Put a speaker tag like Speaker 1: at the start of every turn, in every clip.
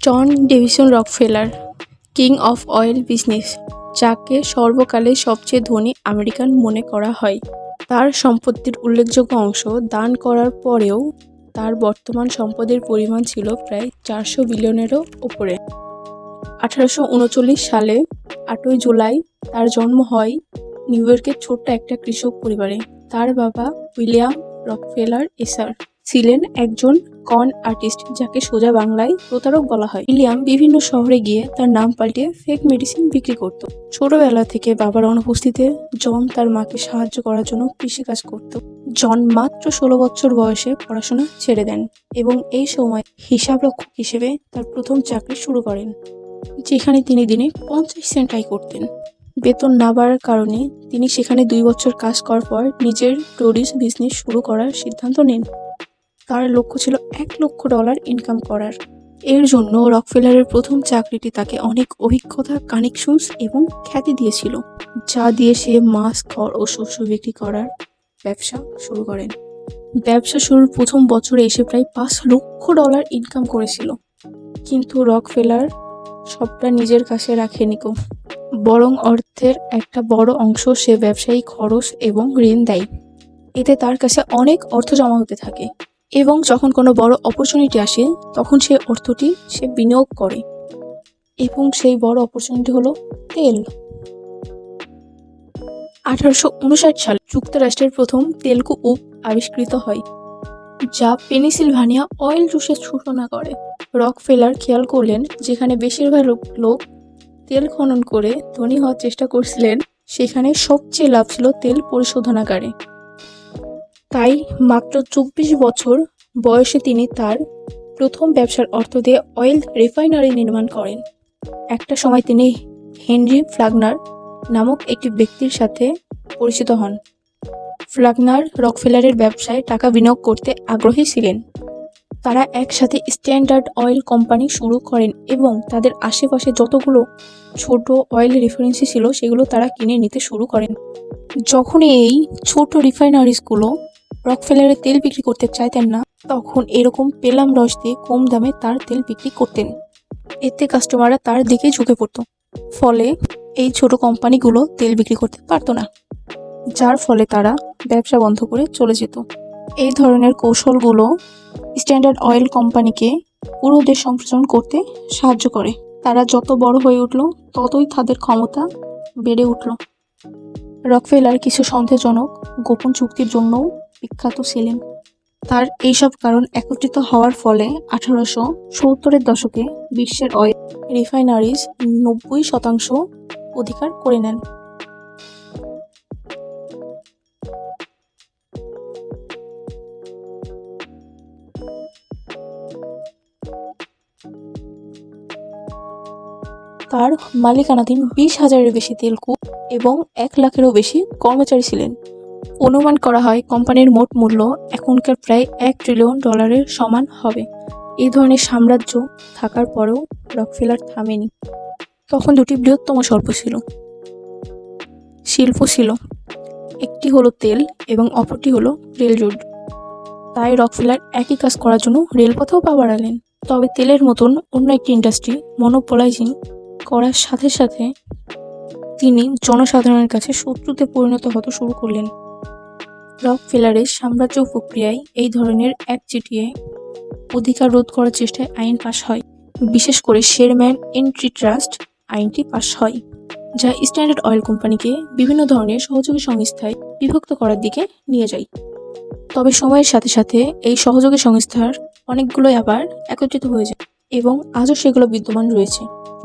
Speaker 1: John Davison Rockefeller, king of oil business, যাকে সর্বকালের সবচেয়ে ধনী আমেরিকান মনে করা হয়। তার সম্পত্তির উল্লেখযোগ্য অংশ দান করার পরেও তার বর্তমান সম্পদের পরিমাণ ছিল প্রায় 400 বিলিয়নেরও ওপরে। 1839 সালে 8ই জুলাই তার জন্ম হয় নিউ ইয়র্কের ছোট্ট একটা কৃষক পরিবারে। তার বাবা উইলিয়াম রকফেলার এসার ছিলেন একজন কন আর্টিস্ট, যাকে সোজা বাংলায় প্রতারক বলা হয়। উইলিয়াম বিভিন্ন শহরে গিয়ে তার নাম পাল্টে ফেক মেডিসিন বিক্রি করত। ছোটবেলা থেকে বাবার অনুপস্থিতিতে জন তার মাকে সাহায্য করার জন্য কৃষিকাজ করত। জন মাত্র 16 বছর বয়সে পড়াশোনা ছেড়ে দেন এবং এই সময় হিসাবরক্ষক হিসেবে তার প্রথম চাকরি শুরু করেন, যেখানে তিনি দিনে 50 সেন্ট আয় করতেন। বেতন না বাড়ার কারণে তিনি সেখানে 2 বছর কাজ করার পর নিজের প্রডিউস বিজনেস শুরু করার সিদ্ধান্ত নেন। তার লক্ষ্য ছিল $1 লক্ষ ইনকাম করার। এর জন্য রকফেলারের প্রথম চাকরিটি তাকে অনেক অভিজ্ঞতা, কানেকশনস এবং খ্যাতি দিয়েছিল, যা দিয়ে সে মাছ, খড় ও শস্য বিক্রি করার ব্যবসা শুরু করেন। ব্যবসা শুরুর প্রথম বছরে এসে প্রায় $5 লক্ষ ইনকাম করেছিল। কিন্তু রকফেলার সবটা নিজের কাছে রাখেনি, বরং অর্থের একটা বড় অংশ সে ব্যবসায়ী খরচ এবং ঋণ দেয়। এতে তার কাছে অনেক অর্থ জমা হতে থাকে এবং যখন কোনো বড় অপরচুনিটি আসে তখন সেই অর্থটি সে বিনিয়োগ করে, এবং সেই বড় অপরচুনিটি হলো তেল। 1859 সালে যুক্তরাষ্ট্রের প্রথম তেলকু উপ আবিষ্কৃত হয়, যা পেনিসিলভানিয়া অয়েল জুসের সূচনা করে। রকফেলার খেয়াল করলেন, যেখানে বেশিরভাগ লোক তেল খনন করে ধনী হওয়ার চেষ্টা করছিলেন, সেখানে সবচেয়ে লাভ ছিল তেল পরিশোধনাগারে। তাই মাত্র 24 বছর বয়সে তিনি তার প্রথম ব্যবসার অর্থ দিয়ে অয়েল রিফাইনারি নির্মাণ করেন। একটা সময় তিনি হেনরি ফ্লাগনার নামক একটি ব্যক্তির সাথে পরিচিত হন। ফ্লাগনার রকফেলারের ব্যবসায় টাকা বিনিয়োগ করতে আগ্রহী ছিলেন। তারা একসাথে স্ট্যান্ডার্ড অয়েল কোম্পানি শুরু করেন এবং তাদের আশেপাশে যতগুলো ছোট অয়েল রিফাইনারি ছিল সেগুলো তারা কিনে নিতে শুরু করেন। যখন এই ছোট রিফাইনারিজগুলো রকফেলারের তেল বিক্রি করতে চাইতেন না, তখন এরকম পেলাম রস দিয়ে কম দামে তার তেল বিক্রি করতেন। এতে কাস্টমাররা তার দিকে ঝুঁকে পড়ত, ফলে এই ছোট কোম্পানিগুলো তেল বিক্রি করতে পারতো না, যার ফলে তারা ব্যবসা বন্ধ করে চলে যেত। এই ধরনের কৌশলগুলো স্ট্যান্ডার্ড অয়েল কোম্পানিকে পুরো দেশ সম্প্রসারণ করতে সাহায্য করে। তারা যত বড় হয়ে উঠল, ততই তাদের ক্ষমতা বেড়ে উঠল। রকফেলার কিছু সন্দেহজনক গোপন চুক্তির জন্যও বিখ্যাত ছিলেন। তার এইসব কারণ একত্রিত হওয়ার ফলে 1870-এর দশকে বিশ্বের অয়েল রিফাইনারিজ 90% অধিকার করে নেন। তার মালিকানাধীন 20,000-এর বেশি তেলকূপ এবং 1 লাখেরও বেশি কর্মচারী ছিলেন। অনুমান করা হয় কোম্পানির মোট মূল্য এখনকার প্রায় $1 ট্রিলিয়ন সমান হবে। এই ধরনের সাম্রাজ্য থাকার পরেও রকফেলার থামেনি। তখন দুটি বৃহত্তম শিল্প ছিল, একটি হলো তেল এবং অপরটি হলো রেলরোড। তাই রকফেলার একই কাজ করার জন্য রেলপথেও পা বাড়ালেন। তবে তেলের মতন অন্য একটি ইন্ডাস্ট্রি মনোপলাইজিং করার সাথে সাথে তিনি জনসাধারণের কাছে শত্রুতে পরিণত হতে শুরু করলেন। রকফেলারের সাম্রাজ্য প্রক্রিয়ায় এই ধরনের একচেটিয়া অধিকার রোধ করার চেষ্টায় আইন পাশ হয়। বিশেষ করে শেরম্যান এন্টিট্রাস্ট আইনটি পাশ হয়, যা স্ট্যান্ডার্ড অয়েল কোম্পানিকে বিভিন্ন ধরনের সহযোগী সংস্থায় বিভক্ত করার দিকে নিয়ে যায়। তবে সময়ের সাথে সাথে এই সহযোগী সংস্থার অনেকগুলোই আবার একত্রিত হয়ে যায় এবং আজও সেগুলো বিদ্যমান রয়েছে,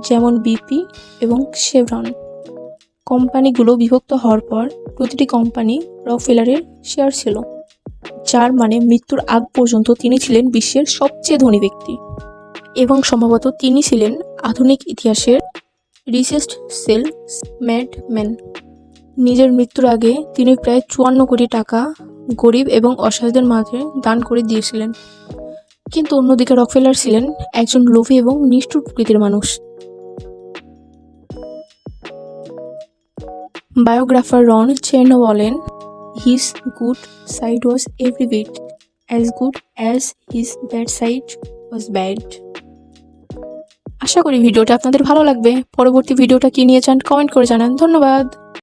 Speaker 1: যেমন বিপি এবং শেভরন। কোম্পানিগুলো বিভক্ত হওয়ার পর প্রতিটি কোম্পানি রকফেলারের শেয়ার ছিল, যার মানে মৃত্যুর আগ পর্যন্ত তিনি ছিলেন বিশ্বের সবচেয়ে ধনী ব্যক্তি এবং সম্ভবত তিনি ছিলেন আধুনিক ইতিহাসের রিচেস্ট সেলসম্যান। নিজের মৃত্যুর আগে তিনি প্রায় 54 কোটি টাকা গরিব এবং অসহায়দের মাঝে দান করে দিয়েছিলেন। কিন্তু অন্যদিকে রকফেলার ছিলেন একজন লোভী এবং নিষ্ঠুর প্রকৃতির মানুষ। বায়োগ্রাফার রন চের্নো বলেন, "His good side was every bit as good as his bad side was bad." আশা করি ভিডিওটা আপনাদের ভালো লাগবে। পরবর্তী ভিডিওটা কি নিয়ে চান কমেন্ট করে জানান। ধন্যবাদ।